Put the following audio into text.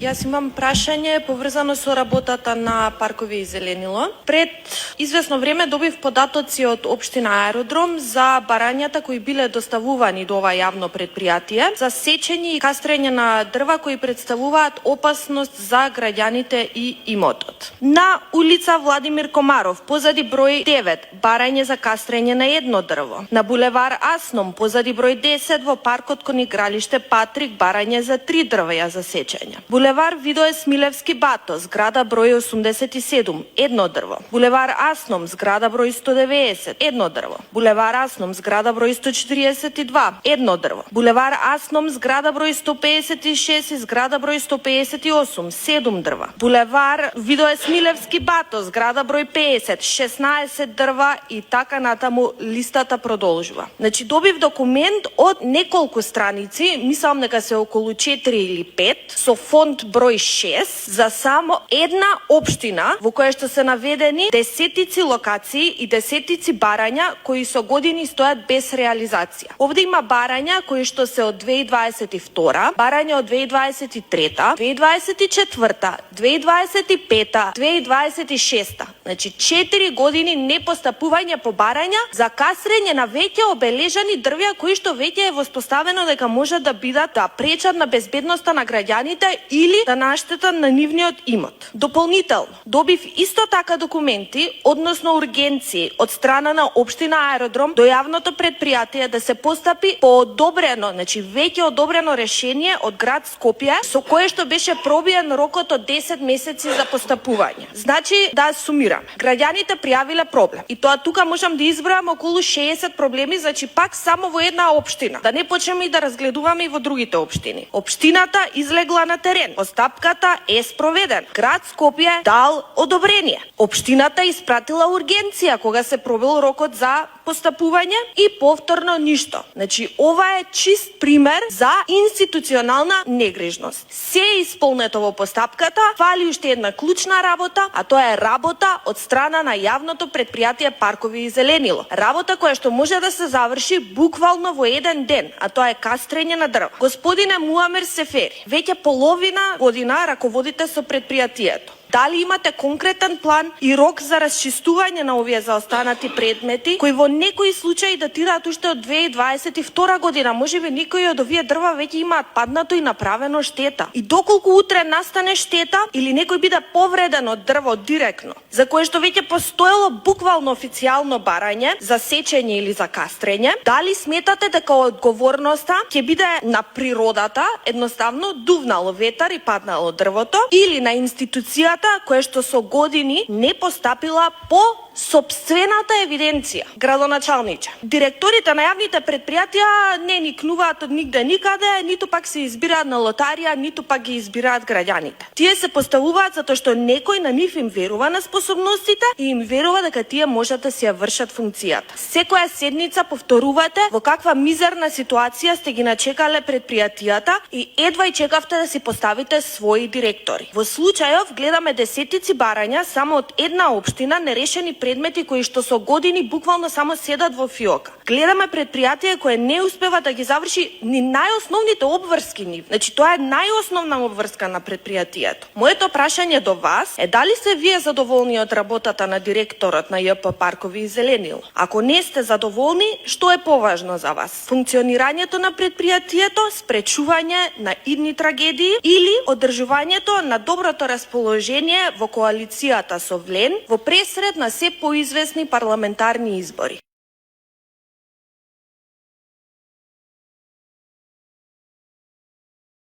Јас имам прашање поврзано со работата на паркови и зеленило. Пред извесно време добив податоци од општина Аеродром за барањата кои биле доставувани до ова јавно предпријатие за сечење и кастрење на дрва кои представуваат опасност за граѓаните и имотот. На улица Владимир Комаров, позади број 9, барање за кастрење на едно дрво. На булевар Асном, позади број 10 во паркот кон игралиште Патрик, барање за 3 дрвја за сечење. Булевар Видое Смилевски Бато, зграда број 87, едно дрво. Булевар Асном, зграда број 190, едно дрво. Булевар Асном, зграда број 142, едно дрво. Булевар Асном, зграда број 156 и зграда број 158, 7 дрва. Булевар Видое Смилевски Бато, зграда број 50, 16 дрва и така натаму листата продолжува. Значи добив документ од неколку страници, мислам дека се околу 4 или 5, со фонд број 6 за само една општина во која што се наведени десетици локации и десетици барања кои со години стојат без реализација. Овде има барања кои што се од 2022, барања од 2023, 2024, 2025, 2026. Значи 4 години непостапување по барања за кастрење на веќе обележани дрвја кои што веќе е воспоставено дека можат да бидат да пречат на безбедноста на граѓаните или да наштетат на нивниот имот. Дополнително, добив исто така документи, односно ургенции од страна на општина Аеродром до јавното предпријатие да се постапи по одобрено, значи веќе одобрено решение од град Скопје со кое што беше пробиен рокот од 10 месеци за постапување. Значи, да сумираме. Граѓаните пријавиле проблем. И тоа тука можам да избројам околу 60 проблеми, значи пак само во една општина. Да не почнеме и да разгледуваме и во другите општини. Општината излегла на терен. Постапката е спроведен. Град Скопје дал одобрение. Општината испратила ургенција кога се пробил рокот за постапување и повторно ништо. Значи ова е чист пример за институционална негрижност. Се е исполнето во постапката, фали уште една клучна работа, а тоа е работа од страна на јавното предпријатие Паркови и зеленило. Работа која што може да се заврши буквално во еден ден, а тоа е кастрење на дрво. Господине Муамер Сефери, веќе половина година раководите со предпријатието. Дали имате конкретен план и рок за расчистување на овие заостанати предмети, кои во некои случаи датираат уште од 2022 година? Можеби некои од овие дрва веќе имаат паднато и направено штета. И доколку утре настане штета или некој биде повреден од дрво директно, за кое што веќе постоело буквално официјално барање за сечење или за кастрење, дали сметате дека одговорноста ќе биде на природата, едноставно дувнало ветар и паднало дрвото, или на институцијата која што со години не постапила по сопствената евиденција? Градоначалниче, директорите на јавните предпријатија не никнуваат од нигде никаде, ниту пак се избираат на лотарија, ниту пак ги избираат граѓаните. Тие се поставуваат затоа што некој на нив им верува на способностите и им верува дека тие можат да си ја вршат функцијата. Секоја седница повторувате во каква мизерна ситуација сте ги начекале предпријатијата и едва и чекавте да си поставите своји директори. Во случајов гледаме десетици барања само од една општина, нерешени предмети кои што со години буквално само седат во фиока. Гледаме предпријатие кое не успева да ги заврши ни најосновните обврски нив. Значи тоа е најосновна обврска на предпријатието. Моето прашање до вас е дали се вие задоволни од работата на директорот на ЈП Паркови и зеленило? Ако не сте задоволни, што е поважно за вас? Функционирањето на предпријатието, спречување на идни трагедии или одржувањето на доброто расположение во коалицијата со Влен во пресред на се поизвестни парламентарни избори?